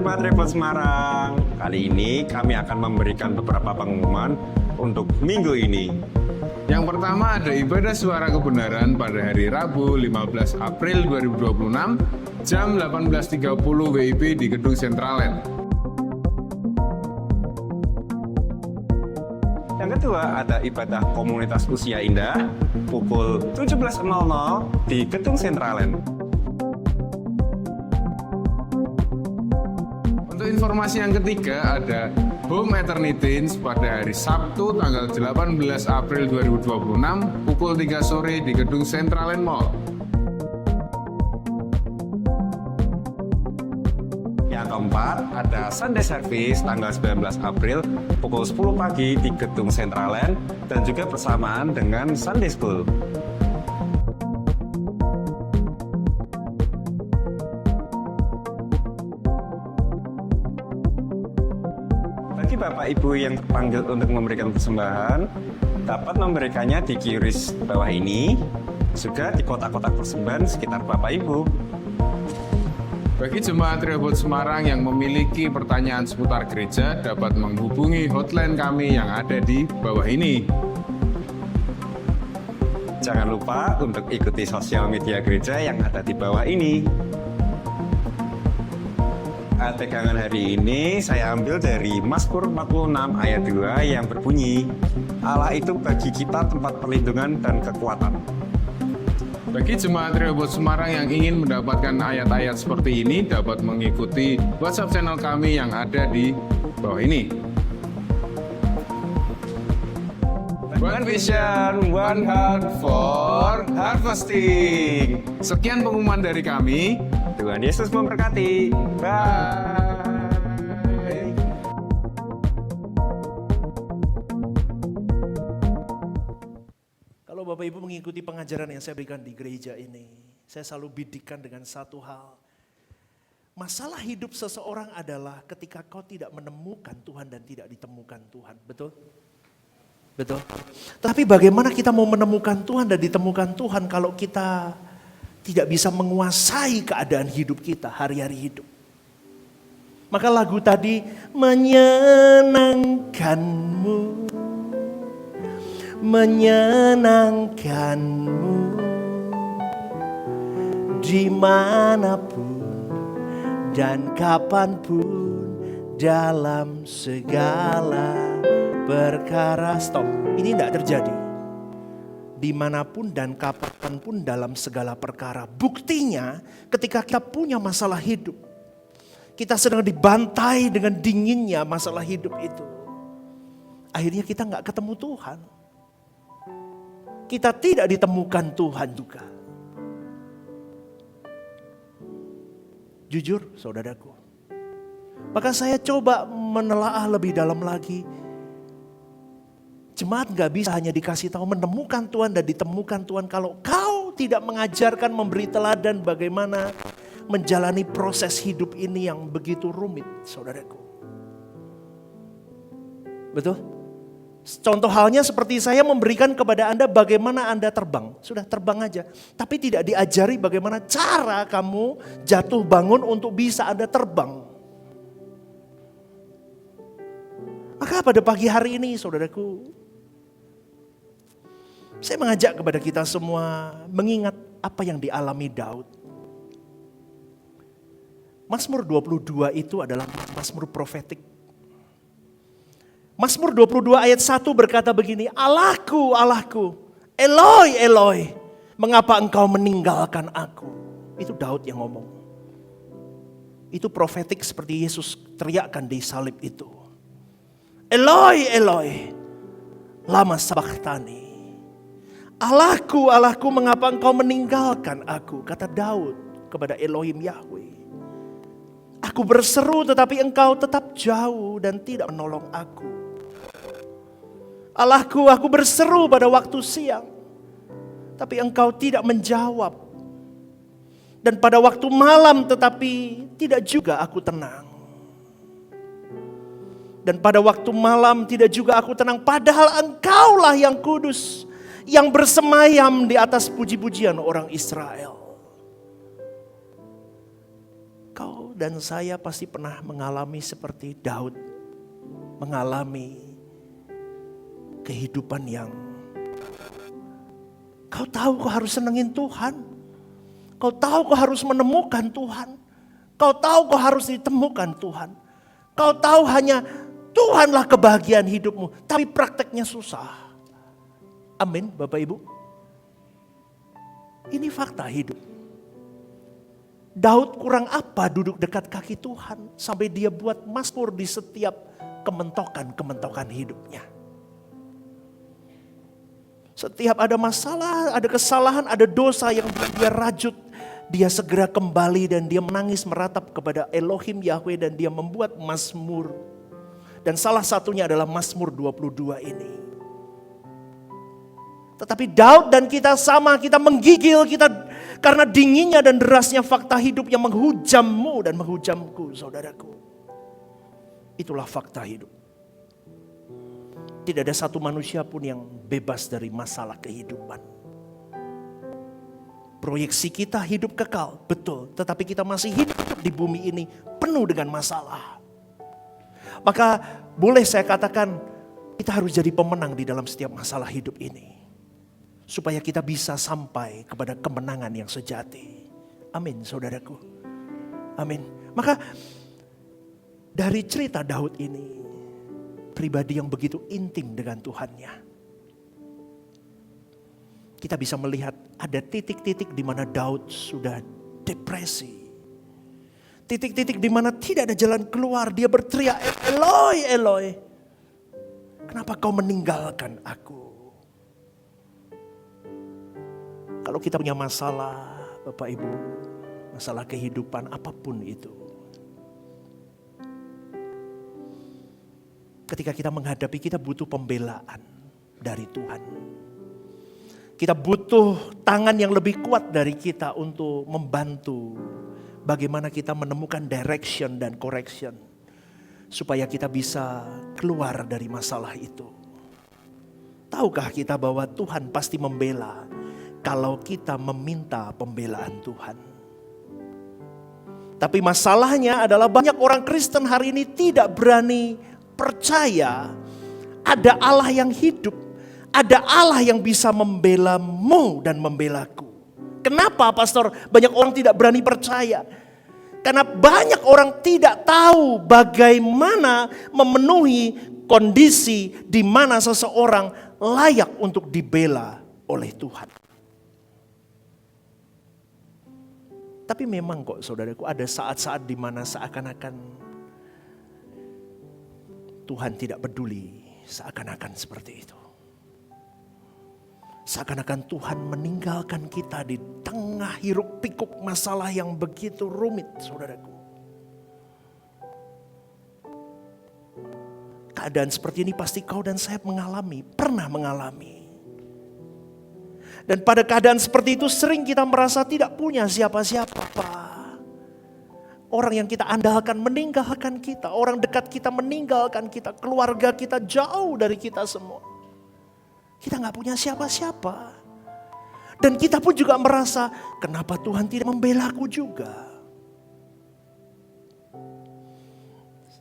Jemaat Revo Semarang. Kali ini kami akan memberikan beberapa pengumuman untuk minggu ini. Yang pertama ada ibadah suara kebenaran pada hari Rabu 15 April 2026 jam 18.30 WIB di Gedung Sentraland. Yang kedua ada ibadah komunitas usia indah pukul 17.00 di Gedung Sentraland. Untuk informasi yang ketiga ada Home Eternities pada hari Sabtu tanggal 18 April 2026 pukul 3 sore di Gedung Sentraland Mall. Yang keempat ada Sunday Service tanggal 19 April pukul 10 pagi di Gedung Sentraland dan juga bersamaan dengan Sunday School. Bagi Bapak Ibu yang terpanggil untuk memberikan persembahan, dapat memberikannya di QRIS bawah ini, juga di kotak-kotak persembahan sekitar Bapak Ibu. Bagi jemaat Rehoboth Semarang yang memiliki pertanyaan seputar gereja dapat menghubungi hotline kami yang ada di bawah ini. Jangan lupa untuk ikuti sosial media gereja yang ada di bawah ini. Pegangan hari ini saya ambil dari Mazmur 46 ayat 2 yang berbunyi, Allah itu bagi kita tempat perlindungan dan kekuatan. Bagi jemaat Rehoboth Semarang yang ingin mendapatkan ayat-ayat seperti ini dapat mengikuti WhatsApp channel kami yang ada di bawah ini. One Vision, One Heart for Harvesting. Sekian pengumuman dari kami. Tuhan Yesus memberkati. Bye. Kalau Bapak Ibu mengikuti pengajaran yang saya berikan di gereja ini, saya selalu bidikkan dengan satu hal. Masalah hidup seseorang adalah ketika kau tidak menemukan Tuhan dan tidak ditemukan Tuhan. Betul? Betul. Tapi bagaimana kita mau menemukan Tuhan dan ditemukan Tuhan kalau kita tidak bisa menguasai keadaan hidup kita, hari-hari hidup. Maka lagu tadi, menyenangkanmu, menyenangkanmu, dimanapun dan kapanpun, dalam segala perkara. Stop, ini tidak terjadi. Dimanapun dan kapanpun dalam segala perkara. Buktinya ketika kita punya masalah hidup, kita sedang dibantai dengan dinginnya masalah hidup itu. Akhirnya kita nggak ketemu Tuhan. Kita tidak ditemukan Tuhan juga. Jujur saudaraku. Maka saya coba menelaah lebih dalam lagi. Jemaat gak bisa hanya dikasih tahu menemukan Tuhan dan ditemukan Tuhan kalau kau tidak mengajarkan, memberi teladan bagaimana menjalani proses hidup ini yang begitu rumit, saudaraku. Betul? Contoh halnya seperti saya memberikan kepada Anda bagaimana Anda terbang. Sudah terbang aja. Tapi tidak diajari bagaimana cara kamu jatuh bangun untuk bisa Anda terbang. Maka pada pagi hari ini saudaraku, saya mengajak kepada kita semua mengingat apa yang dialami Daud. Mazmur 22 itu adalah Mazmur profetik. Mazmur 22 ayat 1 berkata begini, Allahku, Allahku, Eloi, Eloi, mengapa engkau meninggalkan aku? Itu Daud yang ngomong. Itu profetik seperti Yesus teriakkan di salib itu. Eloi, Eloi, lama sabachthani. Allahku, Allahku, mengapa engkau meninggalkan aku? Kata Daud kepada Elohim Yahweh. Aku berseru tetapi engkau tetap jauh dan tidak menolong aku. Allahku, aku berseru pada waktu siang, tapi engkau tidak menjawab. Dan pada waktu malam tetapi tidak juga aku tenang. Dan pada waktu malam tidak juga aku tenang, padahal engkaulah yang kudus, yang bersemayam di atas puji-pujian orang Israel. Kau kau dan saya pasti pernah mengalami seperti Daud. Mengalami kehidupan yang kau tahu kau harus senengin Tuhan. Kau tahu kau harus menemukan Tuhan. Kau tahu kau harus ditemukan Tuhan. Kau tahu hanya Tuhanlah kebahagiaan hidupmu. Tapi prakteknya susah. Amin Bapak Ibu. Ini fakta hidup. Daud kurang apa duduk dekat kaki Tuhan. Sampai dia buat mazmur di setiap kementokan-kementokan hidupnya. Setiap ada masalah, ada kesalahan, ada dosa yang dia rajut. Dia segera kembali dan dia menangis meratap kepada Elohim Yahweh dan dia membuat mazmur. Dan salah satunya adalah Mazmur 22 ini. Tetapi Daud dan kita sama, kita menggigil, kita karena dinginnya dan derasnya fakta hidup yang menghujammu dan menghujamku, saudaraku. Itulah fakta hidup. Tidak ada satu manusia pun yang bebas dari masalah kehidupan. Proyeksi kita hidup kekal, betul. Tetapi kita masih hidup di bumi ini penuh dengan masalah. Maka boleh saya katakan kita harus jadi pemenang di dalam setiap masalah hidup ini. Supaya kita bisa sampai kepada kemenangan yang sejati. Amin saudaraku. Amin. Maka dari cerita Daud ini, pribadi yang begitu intim dengan Tuhannya, kita bisa melihat ada titik-titik di mana Daud sudah depresi. Titik-titik di mana tidak ada jalan keluar. Dia berteriak, Eloi, Eloi, kenapa kau meninggalkan aku? Kalau kita punya masalah, Bapak Ibu, masalah kehidupan apapun itu, ketika kita menghadapi, kita butuh pembelaan dari Tuhan. Kita butuh tangan yang lebih kuat dari kita untuk membantu bagaimana kita menemukan direction dan correction supaya kita bisa keluar dari masalah itu. Tahukah kita bahwa Tuhan pasti membela kalau kita meminta pembelaan Tuhan. Tapi masalahnya adalah banyak orang Kristen hari ini tidak berani percaya ada Allah yang hidup, ada Allah yang bisa membelamu dan membelaku. Kenapa pastor banyak orang tidak berani percaya? Karena banyak orang tidak tahu bagaimana memenuhi kondisi di mana seseorang layak untuk dibela oleh Tuhan. Tapi memang kok saudaraku ada saat-saat di mana seakan-akan Tuhan tidak peduli, seakan-akan seperti itu. Seakan-akan Tuhan meninggalkan kita di tengah hiruk pikuk masalah yang begitu rumit, saudaraku. Keadaan seperti ini pasti kau dan saya mengalami, pernah mengalami. Dan pada keadaan seperti itu sering kita merasa tidak punya siapa-siapa. Orang yang kita andalkan meninggalkan kita. Orang dekat kita meninggalkan kita. Keluarga kita jauh dari kita semua. Kita gak punya siapa-siapa. Dan kita pun juga merasa, kenapa Tuhan tidak membelaku juga?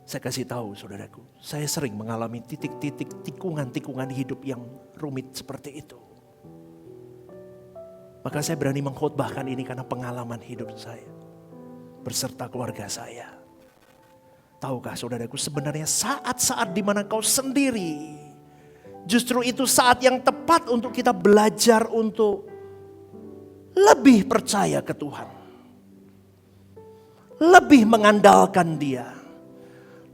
Saya kasih tahu saudaraku, saya sering mengalami titik-titik tikungan-tikungan hidup yang rumit seperti itu. Maka saya berani mengkhotbahkan ini karena pengalaman hidup saya. Berserta keluarga saya. Tahukah saudaraku, sebenarnya saat-saat di mana kau sendiri, justru itu saat yang tepat untuk kita belajar untuk lebih percaya ke Tuhan. Lebih mengandalkan Dia.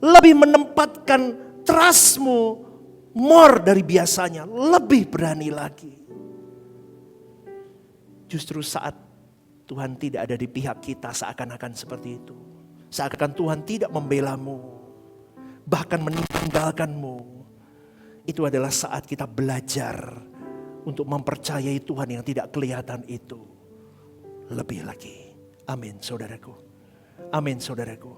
Lebih menempatkan trustmu more dari biasanya. Lebih berani lagi. Justru saat Tuhan tidak ada di pihak kita seakan-akan seperti itu. Seakan-akan Tuhan tidak membelamu. Bahkan meninggalkanmu. Itu adalah saat kita belajar untuk mempercayai Tuhan yang tidak kelihatan itu. Lebih lagi. Amin saudaraku. Amin saudaraku.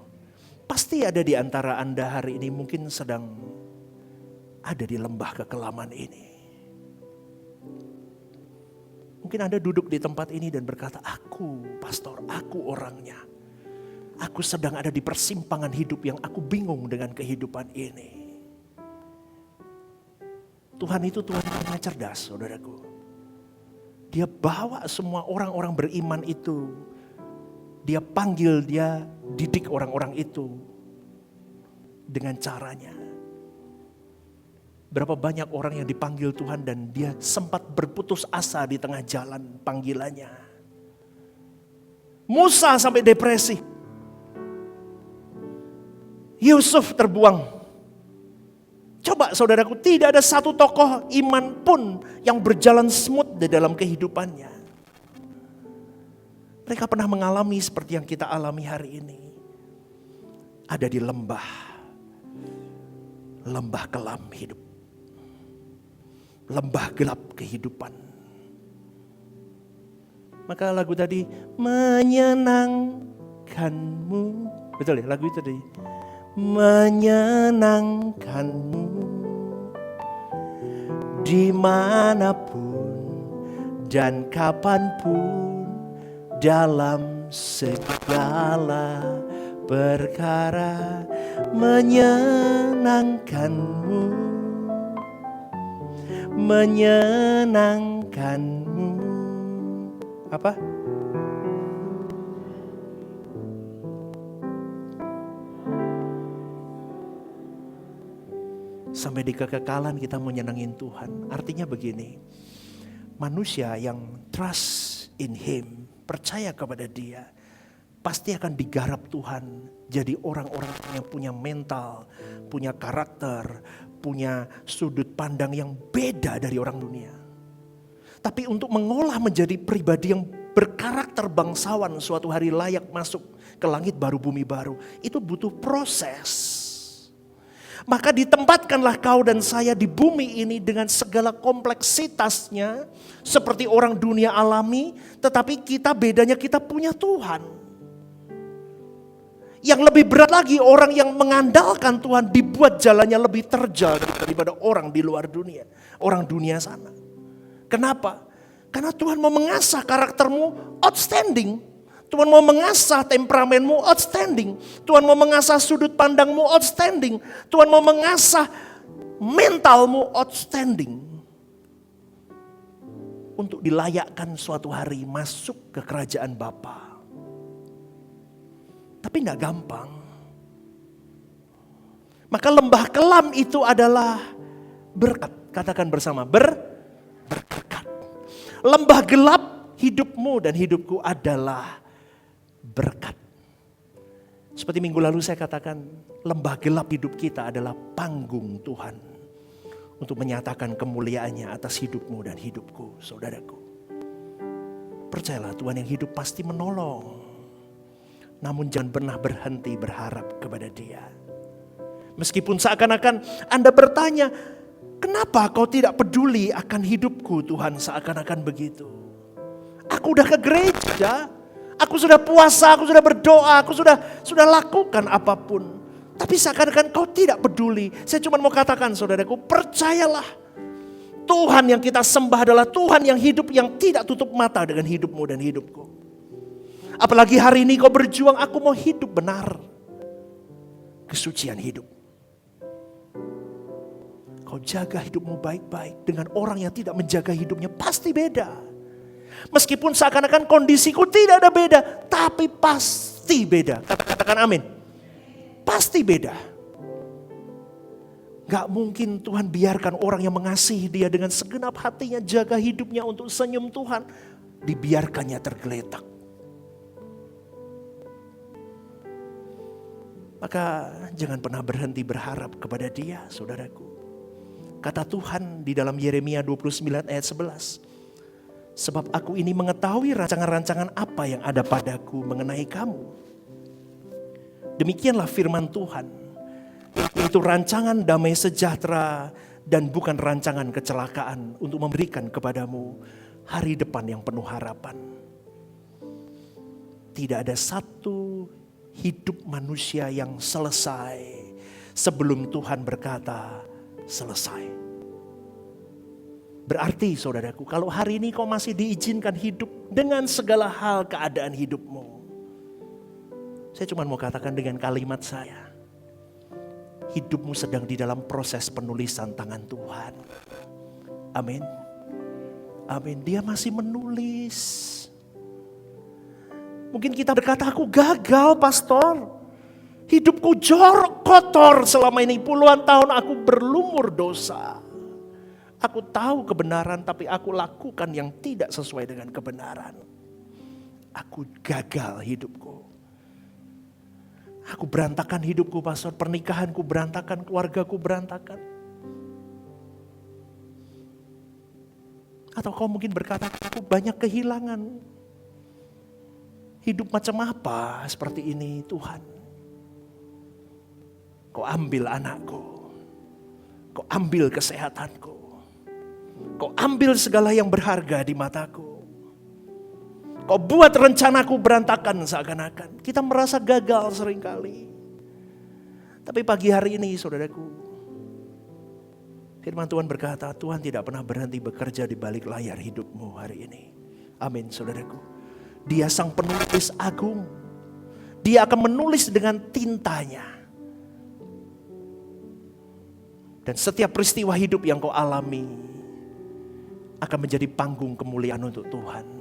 Pasti ada di antara Anda hari ini mungkin sedang ada di lembah kekelaman ini. Mungkin Anda duduk di tempat ini dan berkata, aku pastor, aku orangnya. Aku sedang ada di persimpangan hidup yang aku bingung dengan kehidupan ini. Tuhan itu Tuhan yang cerdas, saudaraku. Dia bawa semua orang-orang beriman itu. Dia panggil, dia didik orang-orang itu dengan caranya. Berapa banyak orang yang dipanggil Tuhan dan dia sempat berputus asa di tengah jalan panggilannya. Musa sampai depresi. Yusuf terbuang. Coba saudaraku, tidak ada satu tokoh iman pun yang berjalan smooth di dalam kehidupannya. Mereka pernah mengalami seperti yang kita alami hari ini. Ada di lembah kelam hidup. Lembah gelap kehidupan. Maka lagu tadi, menyenangkanmu. Betul ya lagu itu tadi. Menyenangkanmu dimanapun dan kapanpun dalam segala perkara. Menyenangkanmu, menyenangkanmu. Apa? Sampai di kekekalan kita menyenangin Tuhan. Artinya begini, manusia yang trust in Him, percaya kepada Dia, pasti akan digarap Tuhan. Jadi orang-orang yang punya mental, punya karakter, punya sudut pandang yang beda dari orang dunia. Tapi untuk mengolah menjadi pribadi yang berkarakter bangsawan suatu hari layak masuk ke langit baru bumi baru, itu butuh proses. Maka ditempatkanlah kau dan saya di bumi ini dengan segala kompleksitasnya. Seperti orang dunia alami, tetapi kita bedanya kita punya Tuhan. Yang lebih berat lagi, orang yang mengandalkan Tuhan dibuat jalannya lebih terjal daripada orang di luar dunia. Orang dunia sana. Kenapa? Karena Tuhan mau mengasah karaktermu outstanding. Tuhan mau mengasah temperamenmu outstanding. Tuhan mau mengasah sudut pandangmu outstanding. Tuhan mau mengasah mentalmu outstanding. Untuk dilayakkan suatu hari masuk ke kerajaan Bapa. Tapi tidak gampang. Maka lembah kelam itu adalah berkat. Katakan bersama, berkat. Lembah gelap hidupmu dan hidupku adalah berkat. Seperti minggu lalu saya katakan, lembah gelap hidup kita adalah panggung Tuhan untuk menyatakan kemuliaannya atas hidupmu dan hidupku, saudaraku. Percayalah, Tuhan yang hidup pasti menolong. Namun jangan pernah berhenti berharap kepada Dia. Meskipun seakan-akan Anda bertanya, kenapa kau tidak peduli akan hidupku Tuhan, seakan-akan begitu. Aku udah ke gereja, aku sudah puasa, aku sudah berdoa, aku sudah lakukan apapun. Tapi seakan-akan kau tidak peduli. Saya cuma mau katakan saudaraku, percayalah. Tuhan yang kita sembah adalah Tuhan yang hidup, yang tidak tutup mata dengan hidupmu dan hidupku. Apalagi hari ini kau berjuang, aku mau hidup benar. Kesucian hidup. Kau jaga hidupmu baik-baik dengan orang yang tidak menjaga hidupnya, pasti beda. Meskipun seakan-akan kondisiku tidak ada beda, tapi pasti beda. Katakan amin. Pasti beda. Gak mungkin Tuhan biarkan orang yang mengasihi Dia dengan segenap hatinya, jaga hidupnya untuk senyum Tuhan, dibiarkannya tergeletak. Maka jangan pernah berhenti berharap kepada Dia, saudaraku. Kata Tuhan di dalam Yeremia 29 ayat 11. Sebab aku ini mengetahui rancangan-rancangan apa yang ada padaku mengenai kamu. Demikianlah firman Tuhan. Itu rancangan damai sejahtera dan bukan rancangan kecelakaan untuk memberikan kepadamu hari depan yang penuh harapan. Tidak ada satu hidup manusia yang selesai sebelum Tuhan berkata selesai. Berarti saudaraku, kalau hari ini kau masih diizinkan hidup dengan segala hal keadaan hidupmu, Saya cuma mau katakan dengan kalimat saya. Hidupmu sedang di dalam proses penulisan tangan Tuhan. Amin. Amin. Dia masih menulis. Mungkin kita berkata, aku gagal pastor. Hidupku jorok, kotor selama ini. Puluhan tahun aku berlumur dosa. Aku tahu kebenaran tapi aku lakukan yang tidak sesuai dengan kebenaran. Aku gagal hidupku. Aku berantakan hidupku pastor. Pernikahanku berantakan, keluargaku berantakan. Atau kau mungkin berkata, aku banyak kehilangan. Hidup macam apa seperti ini Tuhan? Kau ambil anakku. Kau ambil kesehatanku. Kau ambil segala yang berharga di mataku. Kau buat rencanaku berantakan seakan-akan. Kita merasa gagal seringkali. Tapi pagi hari ini saudaraku, firman Tuhan berkata, Tuhan tidak pernah berhenti bekerja di balik layar hidupmu hari ini. Amin saudaraku. Dia sang penulis agung. Dia akan menulis dengan tintanya. Dan setiap peristiwa hidup yang kau alami akan menjadi panggung kemuliaan untuk Tuhan.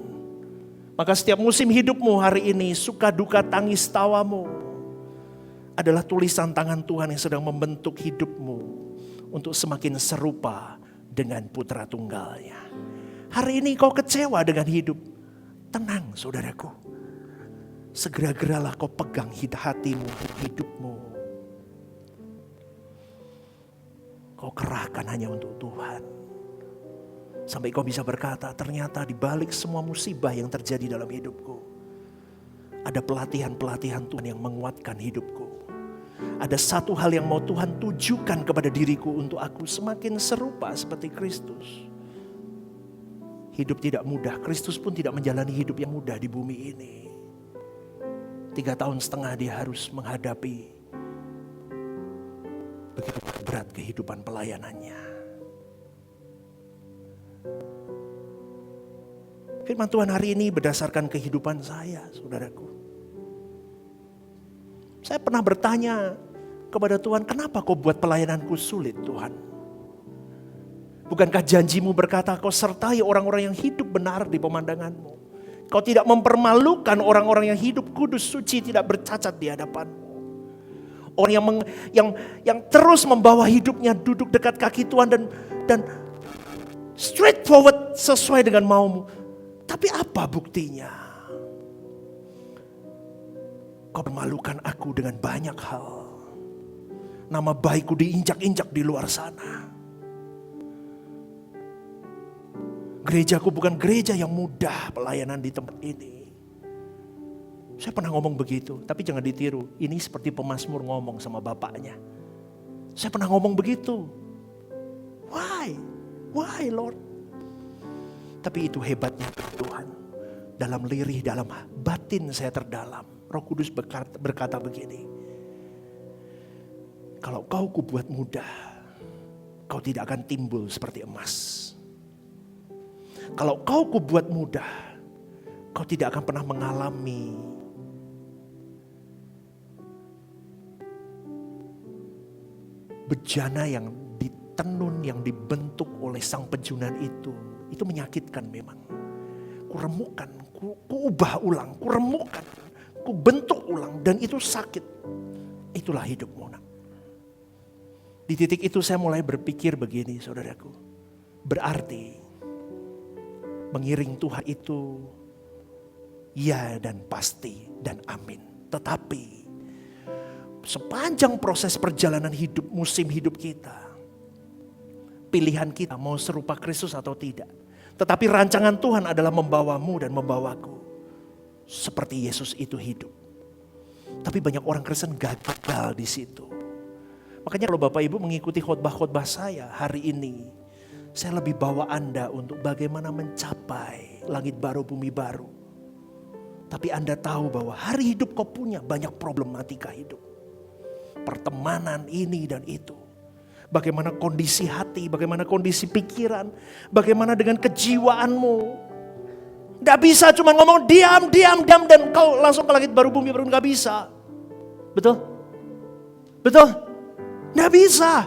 Maka setiap musim hidupmu hari ini, suka duka tangis tawamu adalah tulisan tangan Tuhan yang sedang membentuk hidupmu untuk semakin serupa dengan putra tunggalnya. Hari ini kau kecewa dengan hidup. Tenang saudaraku. Segera-geralah kau pegang hatimu, hidupmu. Kau kerahkan hanya untuk Tuhan. Sampai kau bisa berkata, ternyata di balik semua musibah yang terjadi dalam hidupku, ada pelatihan-pelatihan Tuhan yang menguatkan hidupku. Ada satu hal yang mau Tuhan tujukan kepada diriku untuk aku semakin serupa seperti Kristus. Hidup tidak mudah, Kristus pun tidak menjalani hidup yang mudah di bumi ini. 3,5 tahun dia harus menghadapi begitu berat kehidupan pelayanannya. Firman Tuhan hari ini berdasarkan kehidupan saya, saudaraku. Saya pernah bertanya kepada Tuhan, kenapa kau buat pelayananku sulit Tuhan? Bukankah janjimu berkata kau sertai orang-orang yang hidup benar di pemandanganmu? Kau tidak mempermalukan orang-orang yang hidup kudus, suci, tidak bercacat di hadapanmu. Orang yang terus membawa hidupnya duduk dekat kaki Tuhan dan straightforward sesuai dengan maumu. Tapi apa buktinya? Kau memalukan aku dengan banyak hal. Nama baikku diinjak-injak di luar sana. Gerejaku bukan gereja yang mudah pelayanan di tempat ini. Saya pernah ngomong begitu, tapi jangan ditiru. Ini seperti pemazmur ngomong sama bapaknya. Saya pernah ngomong begitu. Why? Why Lord? Tapi itu hebatnya Tuhan. Dalam lirih, dalam batin saya terdalam. Roh Kudus berkata begini. Kalau kau kubuat mudah, kau tidak akan timbul seperti emas. Kalau kau kubuat mudah, kau tidak akan pernah mengalami bejana yang ditenun, yang dibentuk oleh sang penjunan itu menyakitkan memang. Kuremukkan, kuubah ulang, kuremukkan, kubentuk ulang, dan itu sakit. Itulah hidupmu nak. Di titik itu saya mulai berpikir begini saudaraku. Berarti mengiring Tuhan itu ya dan pasti dan amin. Tetapi sepanjang proses perjalanan hidup, musim hidup kita, pilihan kita mau serupa Kristus atau tidak. Tetapi rancangan Tuhan adalah membawamu dan membawaku seperti Yesus itu hidup. Tapi banyak orang Kristen gagal di situ. Makanya kalau Bapak Ibu mengikuti khotbah-khotbah saya hari ini, saya lebih bawa Anda untuk bagaimana mencapai langit baru, bumi baru. Tapi Anda tahu bahwa hari hidup kau punya banyak problematika hidup. Pertemanan ini dan itu. Bagaimana kondisi hati, bagaimana kondisi pikiran, bagaimana dengan kejiwaanmu. Gak bisa cuma ngomong diam dan kau langsung ke langit baru bumi baru, gak bisa. Betul? Betul? Nggak bisa.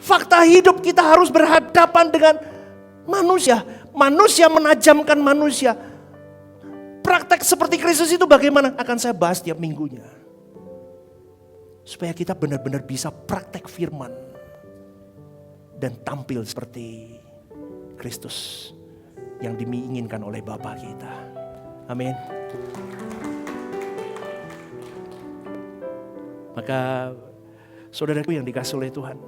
Fakta hidup kita harus berhadapan dengan manusia. Manusia menajamkan manusia. Praktek seperti Kristus itu bagaimana? Akan saya bahas tiap minggunya. Supaya kita benar-benar bisa praktek firman. Dan tampil seperti Kristus yang diinginkan oleh Bapa kita. Amin. Maka saudaraku yang dikasih oleh Tuhan,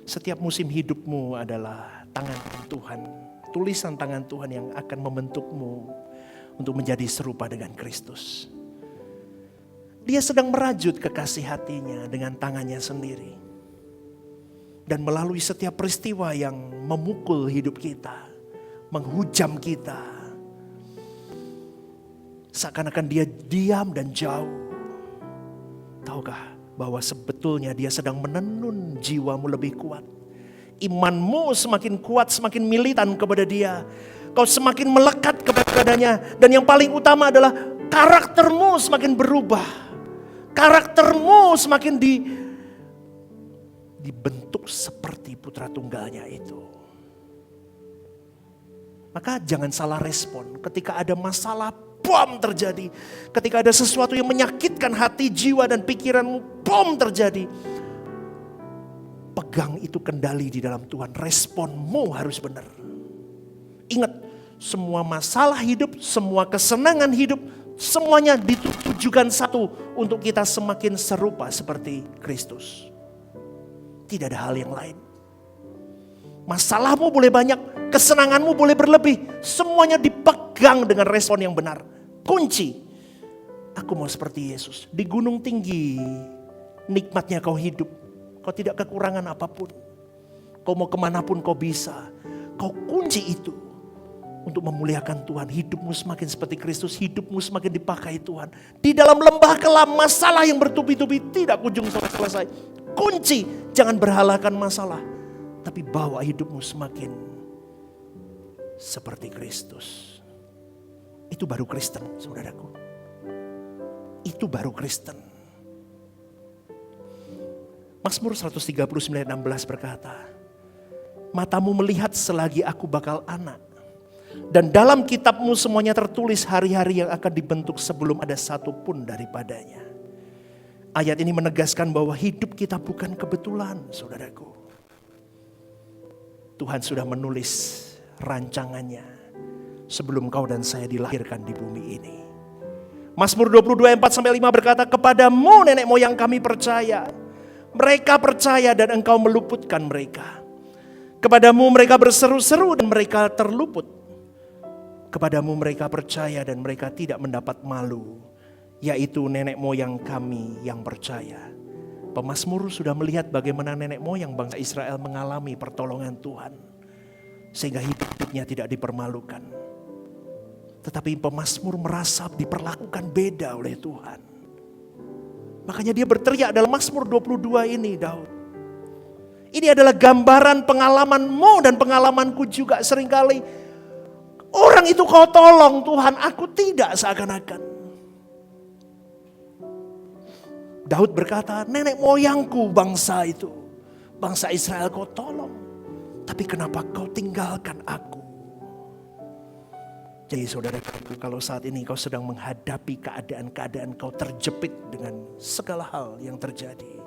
setiap musim hidupmu adalah tangan Tuhan, tulisan tangan Tuhan yang akan membentukmu untuk menjadi serupa dengan Kristus. Dia sedang merajut kekasih hatinya dengan tangannya sendiri. Dan melalui setiap peristiwa yang memukul hidup kita, menghujam kita, seakan-akan dia diam dan jauh. Tahukah bahwa sebetulnya dia sedang menenun jiwamu lebih kuat. Imanmu semakin kuat, semakin militan kepada dia. Kau semakin melekat kepadanya. Dan yang paling utama adalah karaktermu semakin berubah. Karaktermu semakin dibentuk seperti putra tunggalnya itu. Maka jangan salah respon ketika ada masalah, bom terjadi. Ketika ada sesuatu yang menyakitkan hati, jiwa dan pikiranmu, bom terjadi. Pegang itu kendali di dalam Tuhan. Responmu harus benar. Ingat, semua masalah hidup, semua kesenangan hidup, semuanya ditujukan satu, untuk kita semakin serupa seperti Kristus. Tidak ada hal yang lain. Masalahmu boleh banyak, kesenanganmu boleh berlebih. Semuanya dipegang dengan respon yang benar. Kunci, aku mau seperti Yesus. Di gunung tinggi, nikmatnya kau hidup. Kau tidak kekurangan apapun. Kau mau kemanapun kau bisa. Kau kunci itu untuk memuliakan Tuhan. Hidupmu semakin seperti Kristus. Hidupmu semakin dipakai Tuhan. Di dalam lembah kelam, masalah yang bertubi-tubi tidak kunjung selesai. Kunci, jangan berhalakan masalah. Tapi bawa hidupmu semakin seperti Kristus. Itu baru Kristen, saudaraku. Itu baru Kristen. Mazmur 139:16 berkata, matamu melihat selagi aku bakal anak. Dan dalam kitabmu semuanya tertulis hari-hari yang akan dibentuk sebelum ada satu pun daripadanya. Ayat ini menegaskan bahwa hidup kita bukan kebetulan, saudaraku. Tuhan sudah menulis rancangannya sebelum kau dan saya dilahirkan di bumi ini. Mazmur 22:4-5 berkata, kepadamu nenek moyang kami percaya. Mereka percaya dan engkau meluputkan mereka. Kepadamu mereka berseru-seru dan mereka terluput. Kepadamu mereka percaya dan mereka tidak mendapat malu. Yaitu nenek moyang kami yang percaya. Pemazmur sudah melihat bagaimana nenek moyang bangsa Israel mengalami pertolongan Tuhan. Sehingga hidupnya tidak dipermalukan. Tetapi pemazmur merasa diperlakukan beda oleh Tuhan. Makanya dia berteriak dalam Mazmur 22 ini, Daud. Ini adalah gambaran pengalamanmu dan pengalamanku juga seringkali. Orang itu kau tolong Tuhan, aku tidak seakan-akan. Daud berkata, nenek moyangku bangsa itu. Bangsa Israel kau tolong. Tapi kenapa kau tinggalkan aku? Jadi saudaraku, kalau saat ini kau sedang menghadapi keadaan-keadaan kau terjepit dengan segala hal yang terjadi.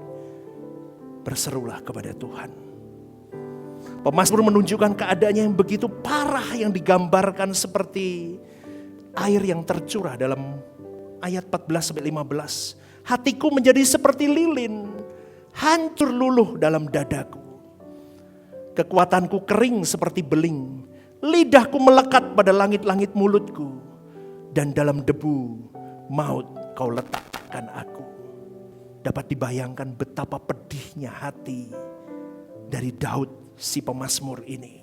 Berserulah kepada Tuhan. Pemazmur menunjukkan keadaannya yang begitu parah yang digambarkan seperti air yang tercurah dalam ayat 14-15. Hatiku menjadi seperti lilin, hancur luluh dalam dadaku. Kekuatanku kering seperti beling. Lidahku melekat pada langit-langit mulutku. Dan dalam debu maut kau letakkan aku. Dapat dibayangkan betapa pedihnya hati dari Daud si pemazmur ini.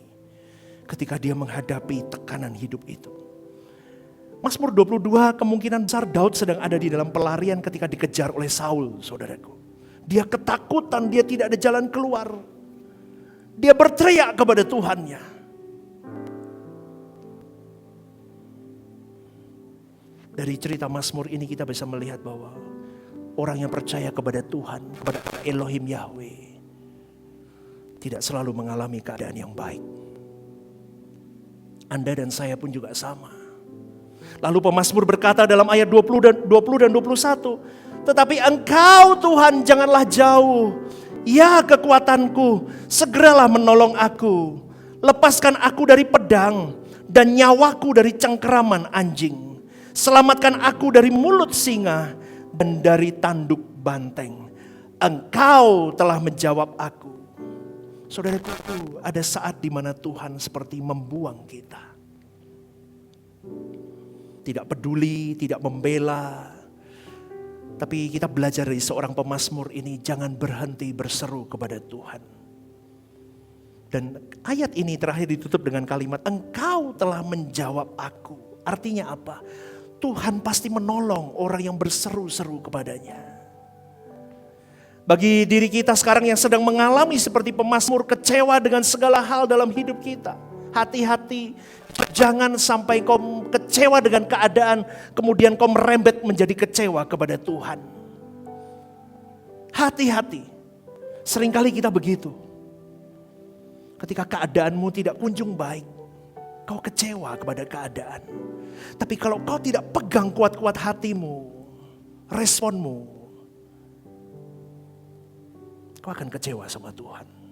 Ketika dia menghadapi tekanan hidup itu. Mazmur 22 kemungkinan besar Daud sedang ada di dalam pelarian ketika dikejar oleh Saul, saudaraku. Dia ketakutan, dia tidak ada jalan keluar. Dia berteriak kepada Tuhannya. Dari cerita Mazmur ini kita bisa melihat bahwa orang yang percaya kepada Tuhan, kepada Elohim Yahweh, tidak selalu mengalami keadaan yang baik. Anda dan saya pun juga sama. Lalu pemazmur berkata dalam ayat 20 dan 21, tetapi Engkau Tuhan janganlah jauh, ya kekuatanku, segeralah menolong aku. Lepaskan aku dari pedang dan nyawaku dari cengkeraman anjing. Selamatkan aku dari mulut singa dan dari tanduk banteng. Engkau telah menjawab aku. Saudaraku, ada saat di mana Tuhan seperti membuang kita. Tidak peduli, tidak membela. Tapi kita belajar dari seorang pemazmur ini, jangan berhenti berseru kepada Tuhan. Dan ayat ini terakhir ditutup dengan kalimat, Engkau telah menjawab aku. Artinya apa? Tuhan pasti menolong orang yang berseru-seru kepadanya. Bagi diri kita sekarang yang sedang mengalami seperti pemazmur, kecewa dengan segala hal dalam hidup kita. Hati-hati, jangan sampai kau kecewa dengan keadaan, kemudian kau merembet menjadi kecewa kepada Tuhan. Hati-hati, seringkali kita begitu. Ketika keadaanmu tidak kunjung baik, kau kecewa kepada keadaan. Tapi kalau kau tidak pegang kuat-kuat hatimu, responmu, kau akan kecewa sama Tuhan.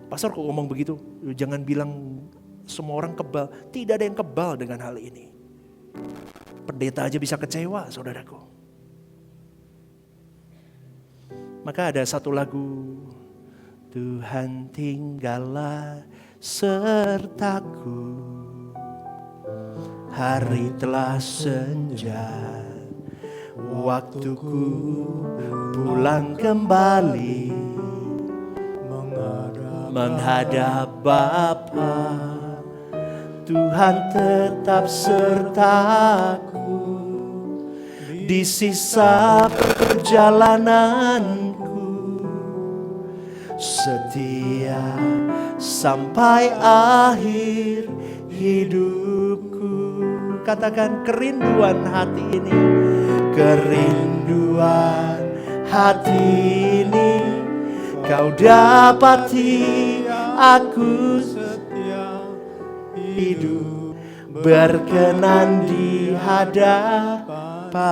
Pastor kok ngomong begitu? Jangan bilang semua orang kebal. Tidak ada yang kebal dengan hal ini. Pendeta aja bisa kecewa, saudaraku. Maka ada satu lagu. Tuhan tinggallah sertaku. Hari telah senja. Waktuku pulang kembali. Menghadap Bapa, Tuhan tetap sertaku di sisa perjalananku, setia sampai akhir hidupku. Katakan kerinduan hati ini, kerinduan hati ini. Kau dapati aku setia hidup berkenan di hadapanmu.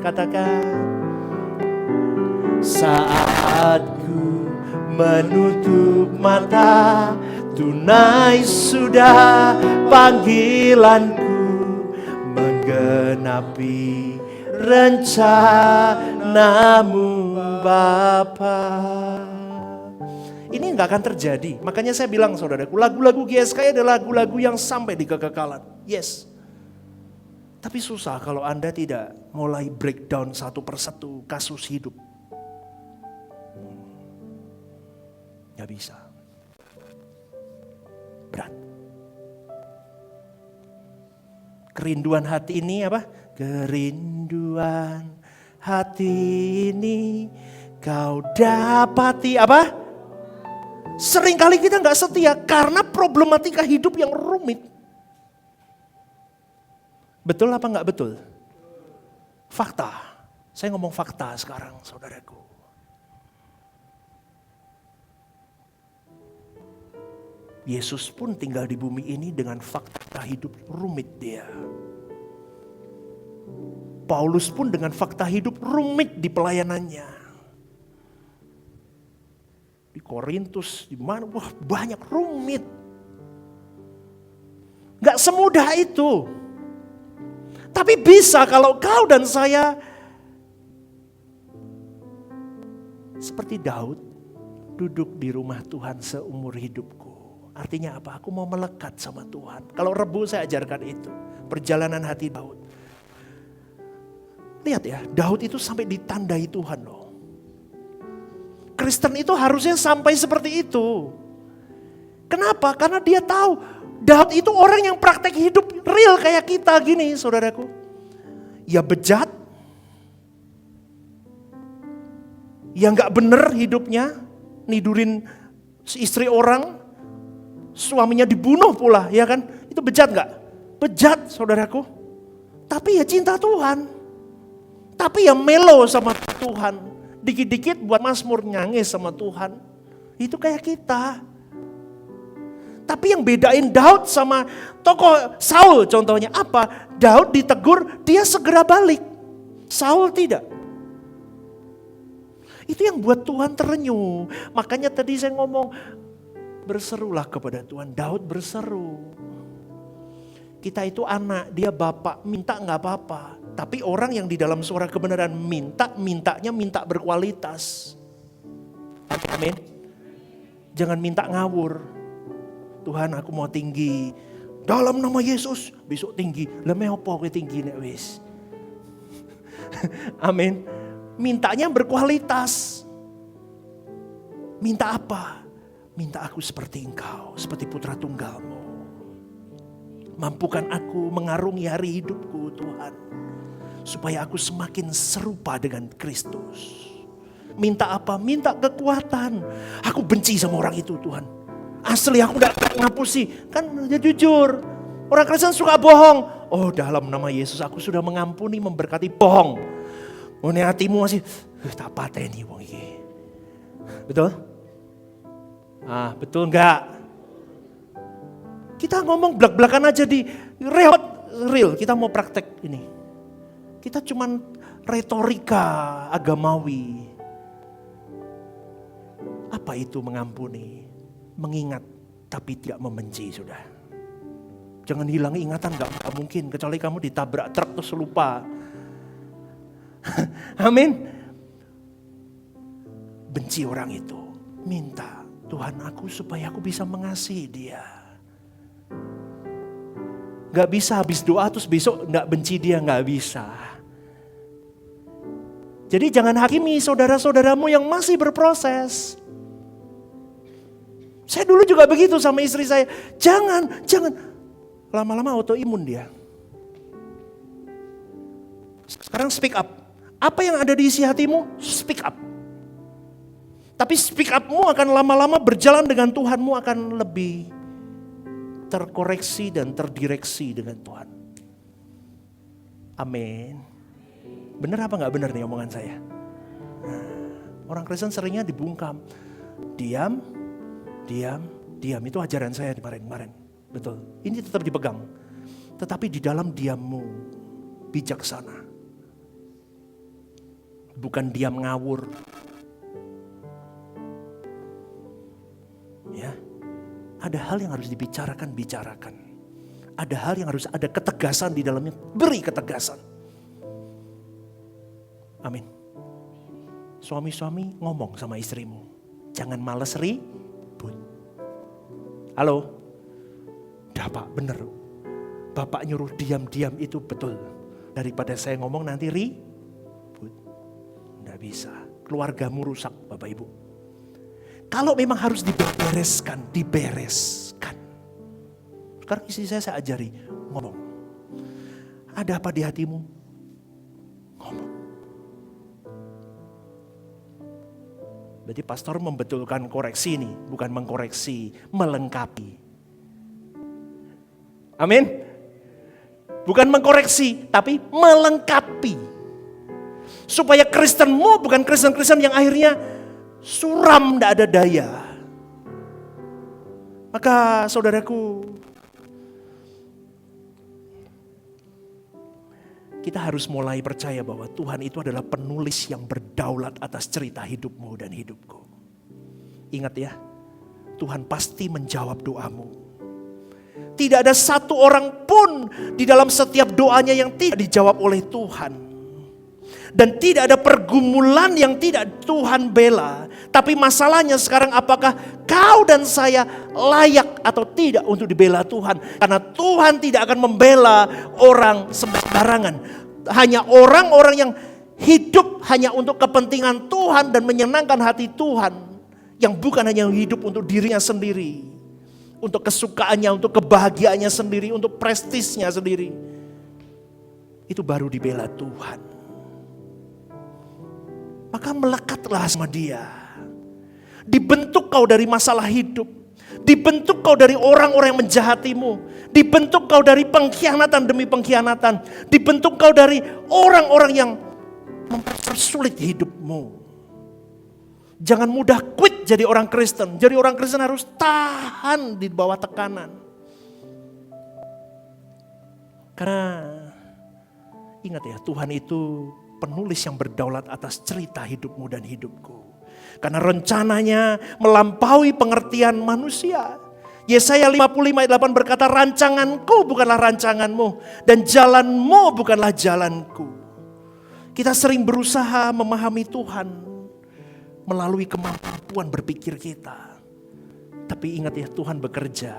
Katakan, saat ku menutup mata, tunai sudah panggilanku, menggenapi rencanamu Bapa. Ini nggak akan terjadi. Makanya saya bilang saudaraku, lagu-lagu GSKI adalah lagu-lagu yang sampai di kekekalan. Yes. Tapi susah kalau Anda tidak mulai breakdown satu persatu kasus hidup. Nggak bisa. Berat. Kerinduan hati ini apa? Kerinduan hati ini kau dapati apa? Seringkali kita nggak setia karena problematika hidup yang rumit. Betul apa nggak betul? Fakta. Saya ngomong fakta sekarang, saudaraku. Yesus pun tinggal di bumi ini dengan fakta hidup rumit dia. Paulus pun dengan fakta hidup rumit di pelayanannya. Di Korintus, di mana, wah banyak rumit. Gak semudah itu. Tapi bisa kalau kau dan saya seperti Daud duduk di rumah Tuhan seumur hidupku. Artinya apa? Aku mau melekat sama Tuhan. Kalau Rebu saya ajarkan itu. Perjalanan hati Daud. Lihat ya, Daud itu sampai ditandai Tuhan loh. Kristen itu harusnya sampai seperti itu. Kenapa? Karena dia tahu Daud itu orang yang praktek hidup real kayak kita gini, saudaraku. Ya bejat. Ya gak bener hidupnya. Nidurin istri orang. Suaminya dibunuh pula, ya kan? Itu bejat gak? Bejat, saudaraku. Tapi ya cinta Tuhan. Tapi yang melo sama Tuhan. Dikit-dikit buat mazmur nangis sama Tuhan. Itu kayak kita. Tapi yang bedain Daud sama tokoh Saul contohnya apa? Daud ditegur, dia segera balik. Saul tidak. Itu yang buat Tuhan terenyuh. Makanya tadi saya ngomong, berserulah kepada Tuhan. Daud berseru. Kita itu anak, dia bapak, minta gak apa-apa. Tapi orang yang di dalam suara kebenaran mintanya minta berkualitas. Amin. Jangan minta ngawur. Tuhan aku mau tinggi. Dalam nama Yesus, besok tinggi. Lemeh apa kowe tinggi nek wis. Amin. Mintanya berkualitas. Minta apa? Minta aku seperti Engkau, seperti putra tunggalmu. Mampukan aku mengarungi hari hidupku Tuhan. Supaya aku semakin serupa dengan Kristus. Minta apa? Minta kekuatan. Aku benci sama orang itu Tuhan. Asli aku gak ngapusi. Kan dia jujur. Orang Kristen suka bohong. Oh dalam nama Yesus aku sudah mengampuni, memberkati, bohong. Oh ini hatimu masih, tak pateni wong iki. Betul? Betul enggak? Kita ngomong belak-belakan aja di real. Kita mau praktek ini. Kita cuman retorika agamawi. Apa itu mengampuni? Mengingat tapi tidak membenci sudah. Jangan hilang ingatan, gak mungkin. Kecuali kamu ditabrak truk terus lupa. Amin. Benci orang itu. Minta Tuhan aku supaya aku bisa mengasihi dia. Gak bisa habis doa terus besok gak benci dia, gak bisa. Jadi jangan hakimi saudara-saudaramu yang masih berproses. Saya dulu juga begitu sama istri saya. Jangan. Lama-lama autoimun dia. Sekarang speak up. Apa yang ada di isi hatimu, speak up. Tapi speak upmu akan lama-lama berjalan dengan Tuhanmu akan lebih terkoreksi dan terdireksi dengan Tuhan. Amin. Benar apa gak benar nih omongan saya? Orang Kristen seringnya dibungkam. Diam. Itu ajaran saya kemarin. Betul. Ini tetap dipegang. Tetapi di dalam diammu bijaksana. Bukan diam ngawur. Ya. Ada hal yang harus bicarakan. Ada hal yang harus ada ketegasan di dalamnya. Beri ketegasan. Amin. Suami-suami ngomong sama istrimu. Jangan males ribut. Halo. Dah Pak, bener. Bapak nyuruh diam-diam itu betul. Daripada saya ngomong nanti ribut. Nggak bisa. Keluargamu rusak Bapak Ibu. Kalau memang harus dibereskan. Sekarang istri saya ajari ngomong. Ada apa di hatimu? Ngomong. Berarti pastor membetulkan koreksi ini, bukan mengkoreksi, melengkapi. Amin. Bukan mengkoreksi, tapi melengkapi. Supaya Kristenmu bukan Kristen-Kristen yang akhirnya suram, tidak ada daya. Maka saudaraku, kita harus mulai percaya bahwa Tuhan itu adalah penulis yang berdaulat atas cerita hidupmu dan hidupku. Ingat ya, Tuhan pasti menjawab doamu. Tidak ada satu orang pun di dalam setiap doanya yang tidak dijawab oleh Tuhan. Dan tidak ada pergumulan yang tidak Tuhan bela. Tapi masalahnya sekarang apakah kau dan saya layak atau tidak untuk dibela Tuhan. Karena Tuhan tidak akan membela orang sembarangan. Hanya orang-orang yang hidup hanya untuk kepentingan Tuhan dan menyenangkan hati Tuhan. Yang bukan hanya hidup untuk dirinya sendiri. Untuk kesukaannya, untuk kebahagiaannya sendiri, untuk prestisnya sendiri. Itu baru dibela Tuhan. Maka melekatlah sama dia. Dibentuk kau dari masalah hidup. Dibentuk kau dari orang-orang yang menjahatimu. Dibentuk kau dari pengkhianatan demi pengkhianatan. Dibentuk kau dari orang-orang yang mempersulit hidupmu. Jangan mudah quit jadi orang Kristen. Jadi orang Kristen harus tahan di bawah tekanan. Karena ingat ya, Tuhan itu penulis yang berdaulat atas cerita hidupmu dan hidupku. Karena rencananya melampaui pengertian manusia. Yesaya 55 ayat 8 berkata, rancanganku bukanlah rancanganmu dan jalanmu bukanlah jalanku. Kita sering berusaha memahami Tuhan melalui kemampuan berpikir kita. Tapi ingat ya, Tuhan bekerja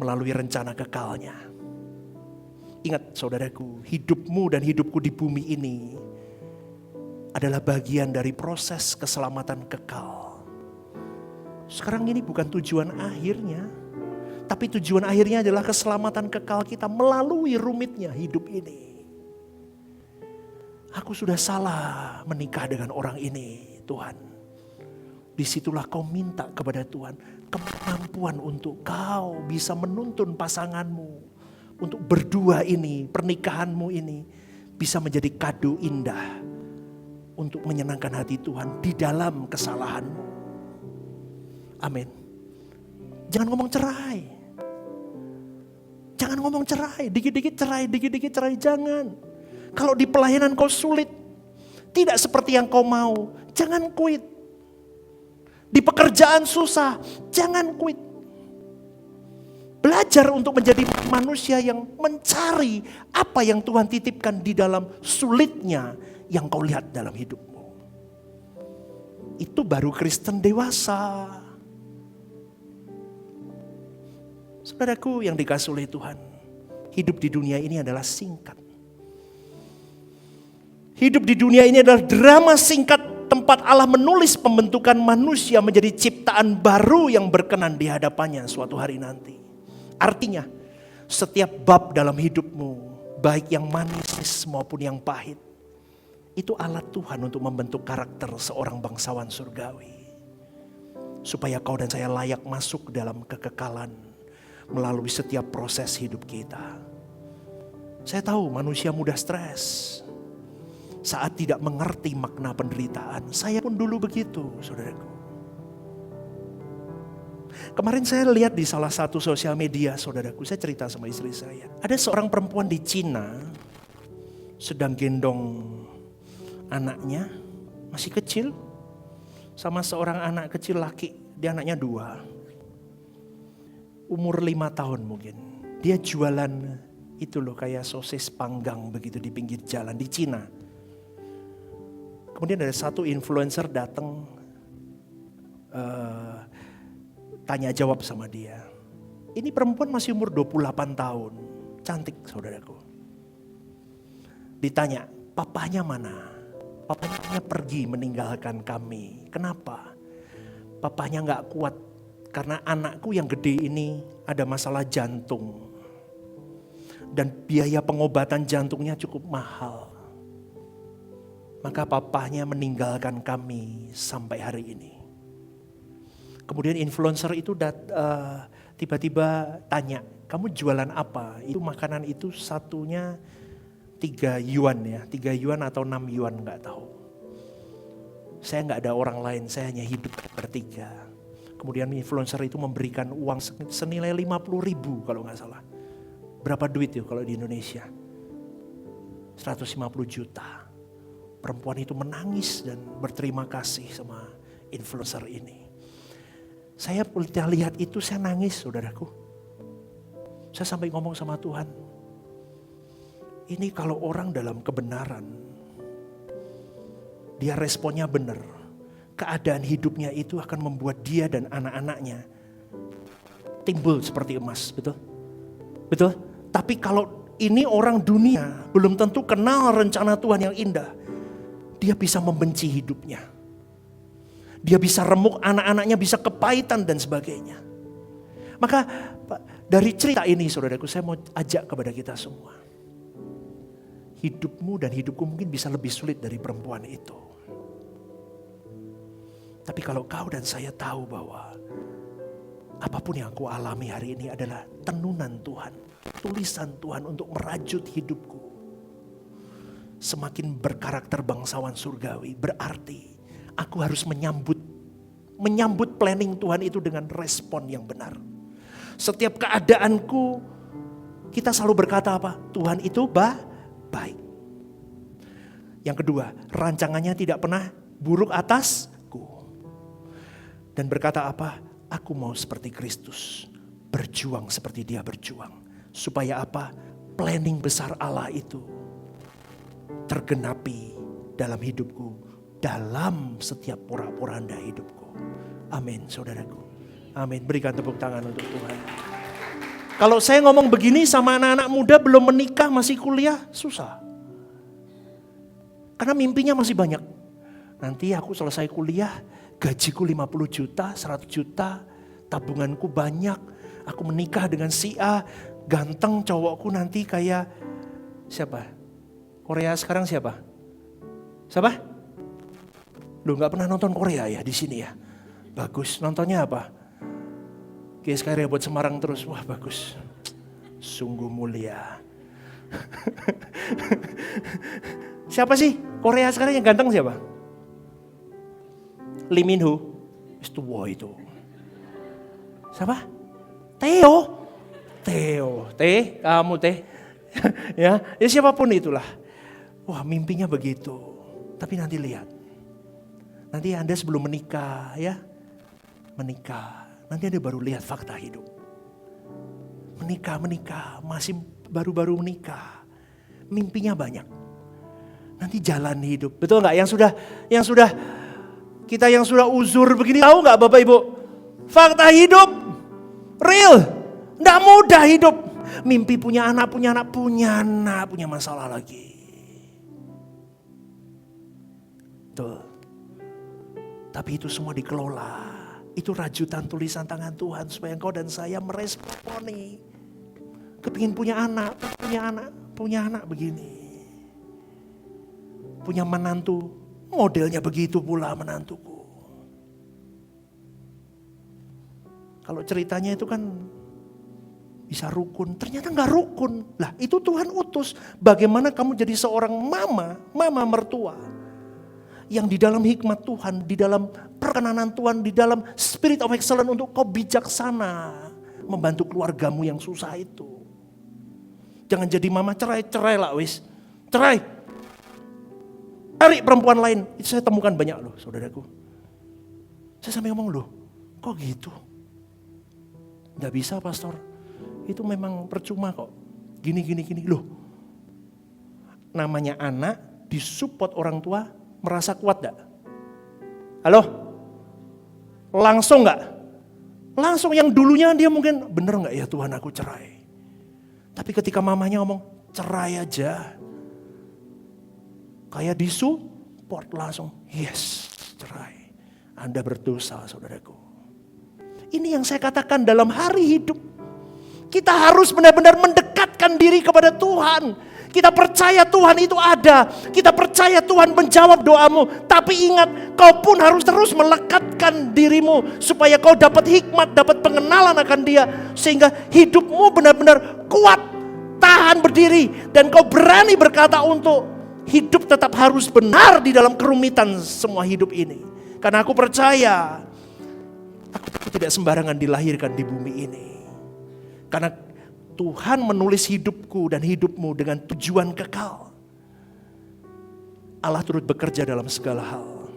melalui rencana kekalnya. Ingat saudaraku, hidupmu dan hidupku di bumi ini adalah bagian dari proses keselamatan kekal. Sekarang ini bukan tujuan akhirnya, tapi tujuan akhirnya adalah keselamatan kekal kita melalui rumitnya hidup ini. Aku sudah salah menikah dengan orang ini, Tuhan. Disitulah kau minta kepada Tuhan kemampuan untuk kau bisa menuntun pasanganmu. Untuk berdua ini, pernikahanmu ini bisa menjadi kado indah. Untuk menyenangkan hati Tuhan di dalam kesalahanmu. Amin. Jangan ngomong cerai. Jangan ngomong cerai, dikit-dikit cerai, dikit-dikit cerai, jangan. Kalau di pelayanan kau sulit, tidak seperti yang kau mau, jangan quit. Di pekerjaan susah, jangan quit. Belajar untuk menjadi manusia yang mencari apa yang Tuhan titipkan di dalam sulitnya yang kau lihat dalam hidupmu. Itu baru Kristen dewasa. Saudaraku yang dikasihi oleh Tuhan, hidup di dunia ini adalah singkat. Hidup di dunia ini adalah drama singkat tempat Allah menulis pembentukan manusia menjadi ciptaan baru yang berkenan di hadapannya suatu hari nanti. Artinya, setiap bab dalam hidupmu, baik yang manis maupun yang pahit, itu alat Tuhan untuk membentuk karakter seorang bangsawan surgawi. Supaya kau dan saya layak masuk dalam kekekalan melalui setiap proses hidup kita. Saya tahu manusia mudah stres saat tidak mengerti makna penderitaan. Saya pun dulu begitu, saudaraku. Kemarin saya lihat di salah satu sosial media, saudaraku, saya cerita sama istri saya. Ada seorang perempuan di Cina sedang gendong anaknya, masih kecil, sama seorang anak kecil laki, dia anaknya 2. Umur 5 tahun mungkin. Dia jualan itu loh, kayak sosis panggang begitu di pinggir jalan di Cina. Kemudian ada satu influencer datang tanya jawab sama dia. Ini perempuan masih umur 28 tahun. Cantik saudaraku. Ditanya, papanya mana? Papanya pergi meninggalkan kami. Kenapa? Papanya gak kuat. Karena anakku yang gede ini ada masalah jantung. Dan biaya pengobatan jantungnya cukup mahal. Maka papanya meninggalkan kami sampai hari ini. Kemudian influencer itu tiba-tiba tanya, kamu jualan apa? Itu makanan itu satunya 3 yuan ya, 3 yuan atau 6 yuan gak tahu. Saya gak ada orang lain, saya hanya hidup bertiga. Kemudian influencer itu memberikan uang senilai 50.000 kalau gak salah. Berapa duit itu kalau di Indonesia? 150 juta. Perempuan itu menangis dan berterima kasih sama influencer ini. Saya lihat itu, saya nangis saudaraku. Saya sampai ngomong sama Tuhan. Ini kalau orang dalam kebenaran, dia responnya benar. Keadaan hidupnya itu akan membuat dia dan anak-anaknya timbul seperti emas, betul? Betul? Tapi kalau ini orang dunia belum tentu kenal rencana Tuhan yang indah. Dia bisa membenci hidupnya. Dia bisa remuk, anak-anaknya bisa kepahitan dan sebagainya. Maka dari cerita ini saudaraku, saya mau ajak kepada kita semua. Hidupmu dan hidupku mungkin bisa lebih sulit dari perempuan itu. Tapi kalau kau dan saya tahu bahwa apapun yang aku alami hari ini adalah tenunan Tuhan, tulisan Tuhan untuk merajut hidupku. semakin berkarakter bangsawan surgawi. Berarti aku harus menyambut planning Tuhan itu dengan respon yang benar. Setiap keadaanku, kita selalu berkata apa? Tuhan itu baik. Yang kedua, rancangannya tidak pernah buruk atasku. Dan berkata apa? Aku mau seperti Kristus, berjuang seperti Dia berjuang. Supaya apa? Planning besar Allah itu tergenapi dalam hidupku, dalam setiap pora-poranda hidupku. Amin, saudaraku. Amin. Berikan tepuk tangan untuk Tuhan. Kalau saya ngomong begini sama anak-anak muda belum menikah, masih kuliah, susah. Karena mimpinya masih banyak. Nanti aku selesai kuliah, gajiku 50 juta, 100 juta, tabunganku banyak. Aku menikah dengan si A, ganteng cowokku nanti kayak siapa? Korea sekarang siapa? Siapa? Lu gak pernah nonton Korea ya di sini ya? Bagus, nontonnya apa? GSKR buat Semarang terus, wah bagus. Sungguh mulia. Siapa sih Korea sekarang yang ganteng siapa? Lee Min Ho. Itu itu. Siapa? Theo. Kamu Teh. ya siapapun itulah. Wah mimpinya begitu. Tapi nanti lihat. Nanti Anda sebelum menikah ya. Menikah. Nanti Anda baru lihat fakta hidup. Menikah, masih baru-baru menikah. Mimpinya banyak. Nanti jalan hidup. Betul gak? Kita yang sudah uzur begini, tahu gak Bapak Ibu? Fakta hidup. Real. Gak mudah hidup. Mimpi punya anak, punya masalah lagi. Betul. Tapi itu semua dikelola. Itu rajutan tulisan tangan Tuhan supaya engkau dan saya meresponi. Kepingin punya anak begini. Punya menantu, modelnya begitu pula menantuku. Kalau ceritanya itu kan bisa rukun, ternyata gak rukun. Lah itu Tuhan utus. Bagaimana kamu jadi seorang mama mertua. Yang di dalam hikmat Tuhan, di dalam perkenanan Tuhan, di dalam spirit of excellence untuk kau bijaksana. Membantu keluargamu yang susah itu. Jangan jadi mama cerai lah wis. Cerai. Cari perempuan lain. Itu saya temukan banyak loh saudaraku. Saya sampai ngomong loh, kok gitu? Gak bisa pastor. Itu memang percuma kok. Gini loh. Namanya anak disupport orang tua. Merasa kuat gak? Halo? Langsung gak? Langsung yang dulunya dia mungkin bener gak ya Tuhan aku cerai. Tapi ketika mamanya ngomong cerai aja. Kayak disupport langsung. Yes cerai. Anda berdosa saudaraku. Ini yang saya katakan dalam hari hidup. Kita harus benar-benar mendekatkan diri kepada Tuhan. Kita percaya Tuhan itu ada. Kita percaya Tuhan menjawab doamu. Tapi ingat, kau pun harus terus melekatkan dirimu. Supaya kau dapat hikmat, dapat pengenalan akan Dia. Sehingga hidupmu benar-benar kuat, tahan berdiri. Dan kau berani berkata untuk hidup tetap harus benar di dalam kerumitan semua hidup ini. Karena aku percaya, aku tidak sembarangan dilahirkan di bumi ini. Karena Tuhan menulis hidupku dan hidupmu dengan tujuan kekal. Allah turut bekerja dalam segala hal.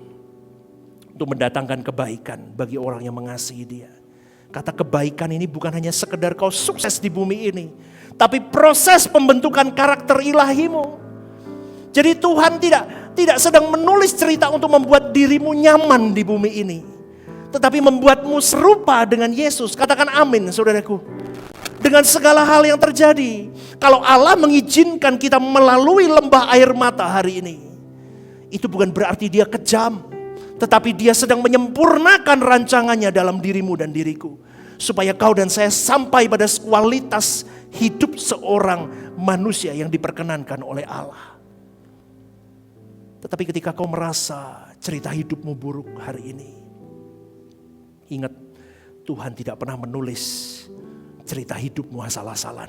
Untuk mendatangkan kebaikan bagi orang yang mengasihi Dia. Kata kebaikan ini bukan hanya sekedar kau sukses di bumi ini. Tapi proses pembentukan karakter ilahimu. Jadi Tuhan tidak sedang menulis cerita untuk membuat dirimu nyaman di bumi ini. Tetapi membuatmu serupa dengan Yesus. Katakan amin saudaraku. Dengan segala hal yang terjadi. Kalau Allah mengizinkan kita melalui lembah air mata hari ini. Itu bukan berarti Dia kejam. Tetapi Dia sedang menyempurnakan rancangannya dalam dirimu dan diriku. Supaya kau dan saya sampai pada kualitas hidup seorang manusia yang diperkenankan oleh Allah. Tetapi ketika kau merasa cerita hidupmu buruk hari ini. Ingat, Tuhan tidak pernah menulis cerita hidupmu asal-asalan.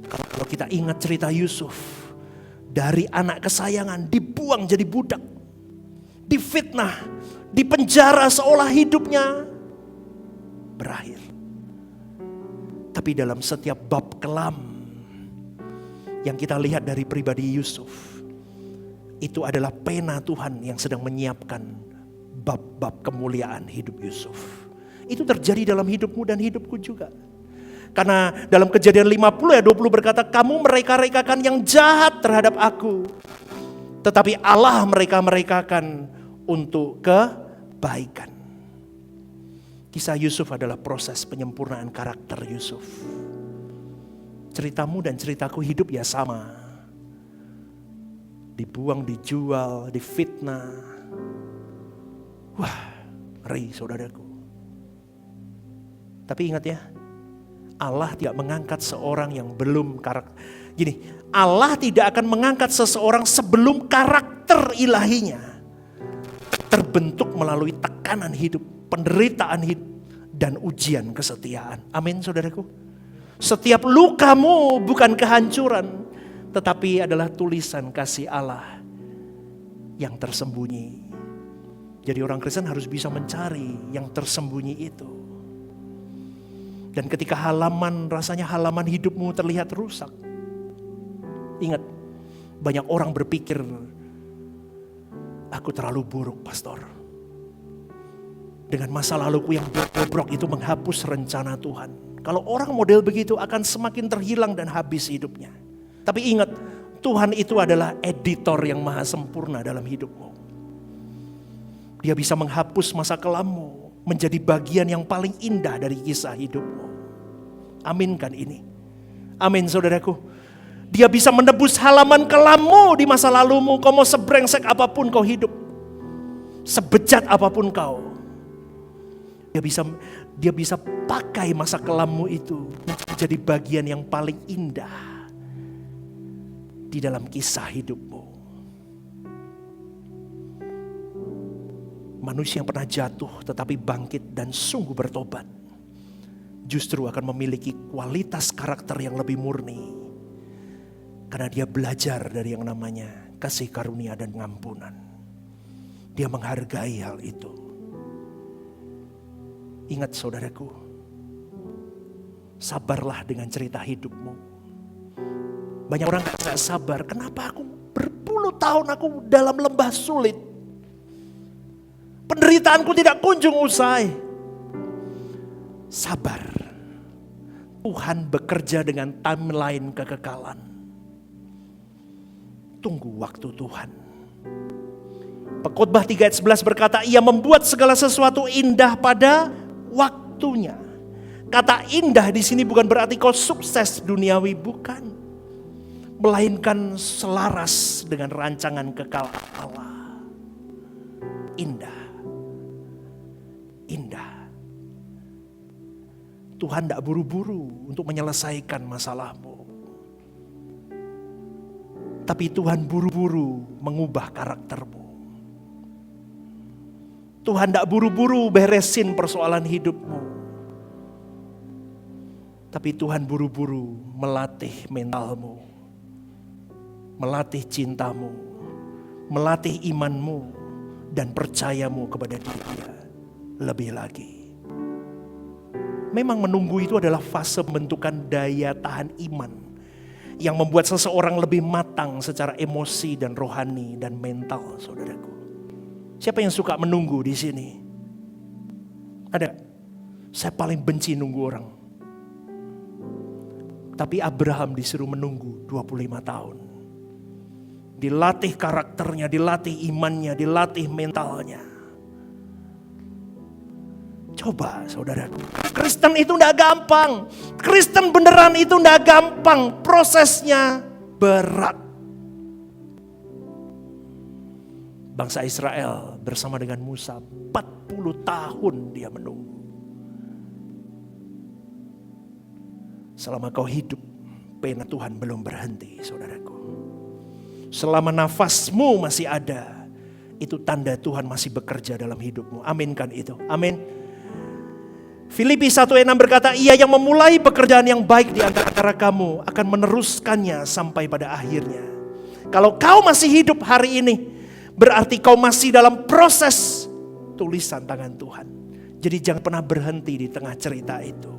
Kalau kita ingat cerita Yusuf Dari anak kesayangan dibuang jadi budak. Difitnah, dipenjara seolah hidupnya berakhir. Tapi dalam setiap bab kelam yang kita lihat dari pribadi Yusuf, itu adalah pena Tuhan yang sedang menyiapkan bab-bab kemuliaan hidup Yusuf. Itu terjadi dalam hidupmu dan hidupku juga. Karena dalam Kejadian 50 ayat 20 berkata, kamu mereka-rekakan yang jahat terhadap aku, tetapi Allah mereka-rekakan untuk kebaikan. Kisah Yusuf adalah proses penyempurnaan karakter Yusuf. Ceritamu dan ceritaku hidup ya sama. Dibuang, dijual, difitnah. Wah, ngeri saudaraku. Tapi ingat ya, Allah tidak mengangkat seorang yang belum karakter. Gini, Allah tidak akan mengangkat seseorang sebelum karakter ilahinya terbentuk melalui tekanan hidup, penderitaan hidup, dan ujian kesetiaan. Amin saudaraku. Setiap lukamu bukan kehancuran, tetapi adalah tulisan kasih Allah yang tersembunyi. Jadi orang Kristen harus bisa mencari yang tersembunyi itu. Dan ketika rasanya halaman hidupmu terlihat rusak. Ingat, banyak orang berpikir, aku terlalu buruk pastor. Dengan masa laluku yang bobrok itu menghapus rencana Tuhan. Kalau orang model begitu akan semakin terhilang dan habis hidupnya. Tapi ingat, Tuhan itu adalah editor yang maha sempurna dalam hidupmu. Dia bisa menghapus masa kelammu menjadi bagian yang paling indah dari kisah hidupmu. Aminkan ini. Amin saudaraku. Dia bisa menebus halaman kelammu di masa lalumu. Kau mau sebrengsek apapun kau hidup, sebejat apapun kau, Dia bisa pakai masa kelammu itu menjadi bagian yang paling indah di dalam kisah hidupmu. Manusia yang pernah jatuh tetapi bangkit dan sungguh bertobat justru akan memiliki kualitas karakter yang lebih murni. Karena dia belajar dari yang namanya kasih karunia dan pengampunan. Dia menghargai hal itu. Ingat saudaraku, sabarlah dengan cerita hidupmu. Banyak orang gak sabar, kenapa aku berpuluh tahun aku dalam lembah sulit. Penderitaanku tidak kunjung usai. Sabar. Tuhan bekerja dengan timeline kekekalan. Tunggu waktu Tuhan. Pengkhotbah 3 ayat 11 berkata, ia membuat segala sesuatu indah pada waktunya. Kata indah di sini bukan berarti kau sukses duniawi, bukan. Melainkan selaras dengan rancangan kekal Allah. Indah. Indah. Tuhan tidak buru-buru untuk menyelesaikan masalahmu. Tapi Tuhan buru-buru mengubah karaktermu. Tuhan tidak buru-buru beresin persoalan hidupmu. Tapi Tuhan buru-buru melatih mentalmu. Melatih cintamu. Melatih imanmu. Dan percayamu kepada Dia lebih lagi. Memang menunggu itu adalah fase pembentukan daya tahan iman yang membuat seseorang lebih matang secara emosi dan rohani dan mental, saudaraku. Siapa yang suka menunggu di sini? Ada? Saya paling benci nunggu orang. Tapi Abraham disuruh menunggu 25 tahun. Dilatih karakternya, dilatih imannya, dilatih mentalnya. Coba saudaraku, Kristen itu tidak gampang. Kristen beneran itu tidak gampang. Prosesnya berat. Bangsa Israel bersama dengan Musa 40 tahun dia menunggu. Selama kau hidup, pena Tuhan belum berhenti saudaraku. Selama nafasmu masih ada, itu tanda Tuhan masih bekerja dalam hidupmu. Aminkan itu. Amin. Filipi 1 ayat 6 berkata, ia yang memulai pekerjaan yang baik di antara kamu akan meneruskannya sampai pada akhirnya. Kalau kau masih hidup hari ini, berarti kau masih dalam proses tulisan tangan Tuhan. Jadi jangan pernah berhenti di tengah cerita itu.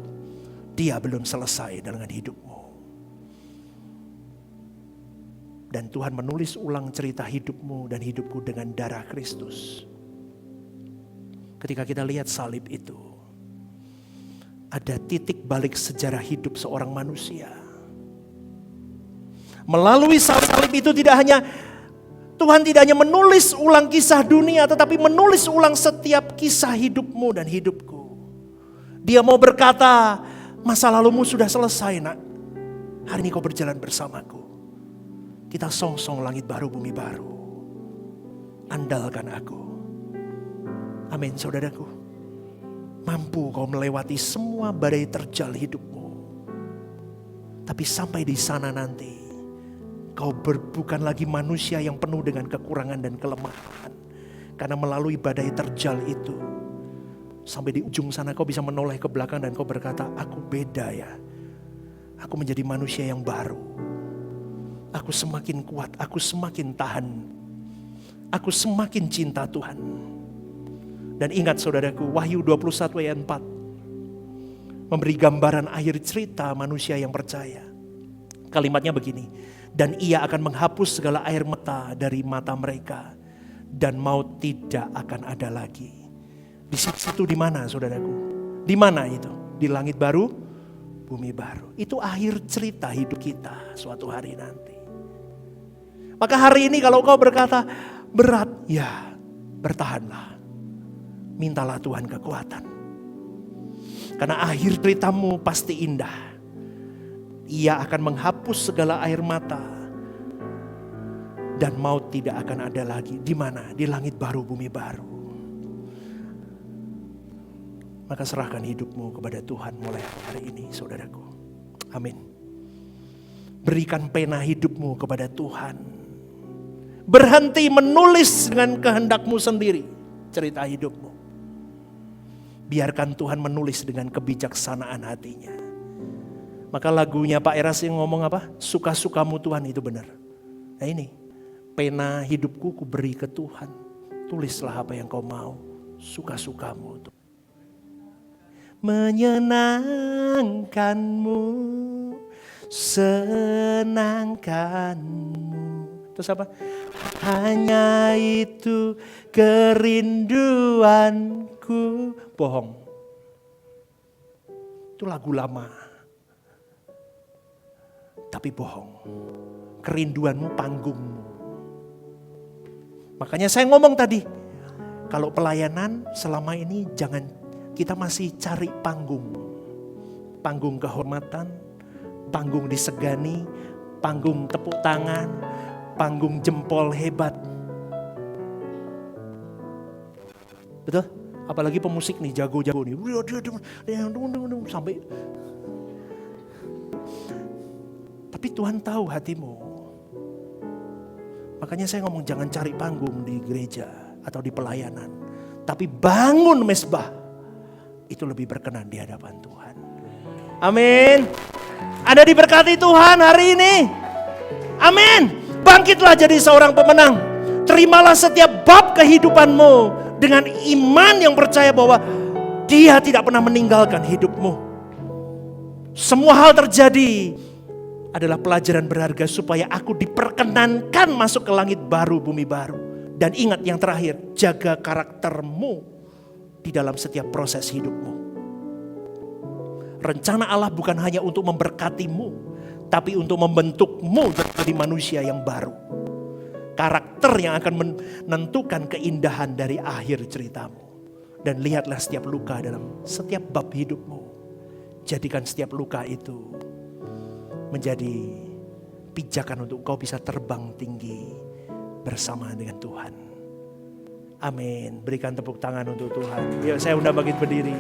Dia belum selesai dengan hidupmu. Dan Tuhan menulis ulang cerita hidupmu dan hidupku dengan darah Kristus. Ketika kita lihat salib itu, ada titik balik sejarah hidup seorang manusia. Melalui salib itu Tuhan tidak hanya menulis ulang kisah dunia, tetapi menulis ulang setiap kisah hidupmu dan hidupku. Dia mau berkata, masa lalumu sudah selesai nak. Hari ini kau berjalan bersamaku. Kita song-song langit baru, bumi baru. Andalkan aku. Amin saudaraku. Mampu kau melewati semua badai terjal hidupmu. Tapi sampai di sana nanti, kau bukan lagi manusia yang penuh dengan kekurangan dan kelemahan. Karena melalui badai terjal itu, sampai di ujung sana kau bisa menoleh ke belakang dan kau berkata, aku beda ya. Aku menjadi manusia yang baru. Aku semakin kuat, aku semakin tahan. Aku semakin cinta Tuhan. Dan ingat saudaraku, Wahyu 21 ayat 4 memberi gambaran akhir cerita manusia yang percaya. Kalimatnya begini, dan ia akan menghapus segala air mata dari mata mereka, dan maut tidak akan ada lagi. Di situ di mana saudaraku? Di mana itu? Di langit baru, bumi baru. Itu akhir cerita hidup kita suatu hari nanti. Maka hari ini kalau kau berkata berat, ya bertahanlah. Mintalah Tuhan kekuatan. Karena akhir ceritamu pasti indah. Ia akan menghapus segala air mata. Dan maut tidak akan ada lagi. Di mana? Di langit baru, bumi baru. Maka serahkan hidupmu kepada Tuhan mulai hari ini saudaraku. Amin. Berikan pena hidupmu kepada Tuhan. Berhenti menulis dengan kehendakmu sendiri cerita hidupmu. Biarkan Tuhan menulis dengan kebijaksanaan hatinya. Maka lagunya Pak Eras yang ngomong apa? Suka-sukamu Tuhan, itu benar. Nah ini, pena hidupku ku beri ke Tuhan. Tulislah apa yang kau mau, suka-sukamu. Menyenangkanmu, senangkanmu. Terus apa? Hanya itu kerinduanku. Bohong. Itu lagu lama. Tapi bohong. Kerinduanmu panggungmu. Makanya saya ngomong tadi. Kalau pelayanan selama ini jangan kita masih cari panggung. Panggung kehormatan. Panggung disegani. Panggung tepuk tangan. Panggung jempol hebat. Betul? Apalagi pemusik nih, jago-jago nih. Sampai. Tapi Tuhan tahu hatimu. Makanya saya ngomong jangan cari panggung di gereja atau di pelayanan. Tapi bangun mesbah. Itu lebih berkenan di hadapan Tuhan. Amin. Anda diberkati Tuhan hari ini. Amin. Bangkitlah jadi seorang pemenang. Terimalah setiap bab kehidupanmu dengan iman yang percaya bahwa Dia tidak pernah meninggalkan hidupmu. Semua hal terjadi adalah pelajaran berharga supaya aku diperkenankan masuk ke langit baru, bumi baru. Dan ingat yang terakhir, jaga karaktermu di dalam setiap proses hidupmu. Rencana Allah bukan hanya untuk memberkatimu, tapi untuk membentukmu menjadi manusia yang baru. Karakter yang akan menentukan keindahan dari akhir ceritamu. Dan lihatlah setiap luka dalam setiap bab hidupmu. Jadikan setiap luka itu menjadi pijakan untuk kau bisa terbang tinggi bersama dengan Tuhan. Amin. Berikan tepuk tangan untuk Tuhan. Yuk saya undang bangkit berdiri.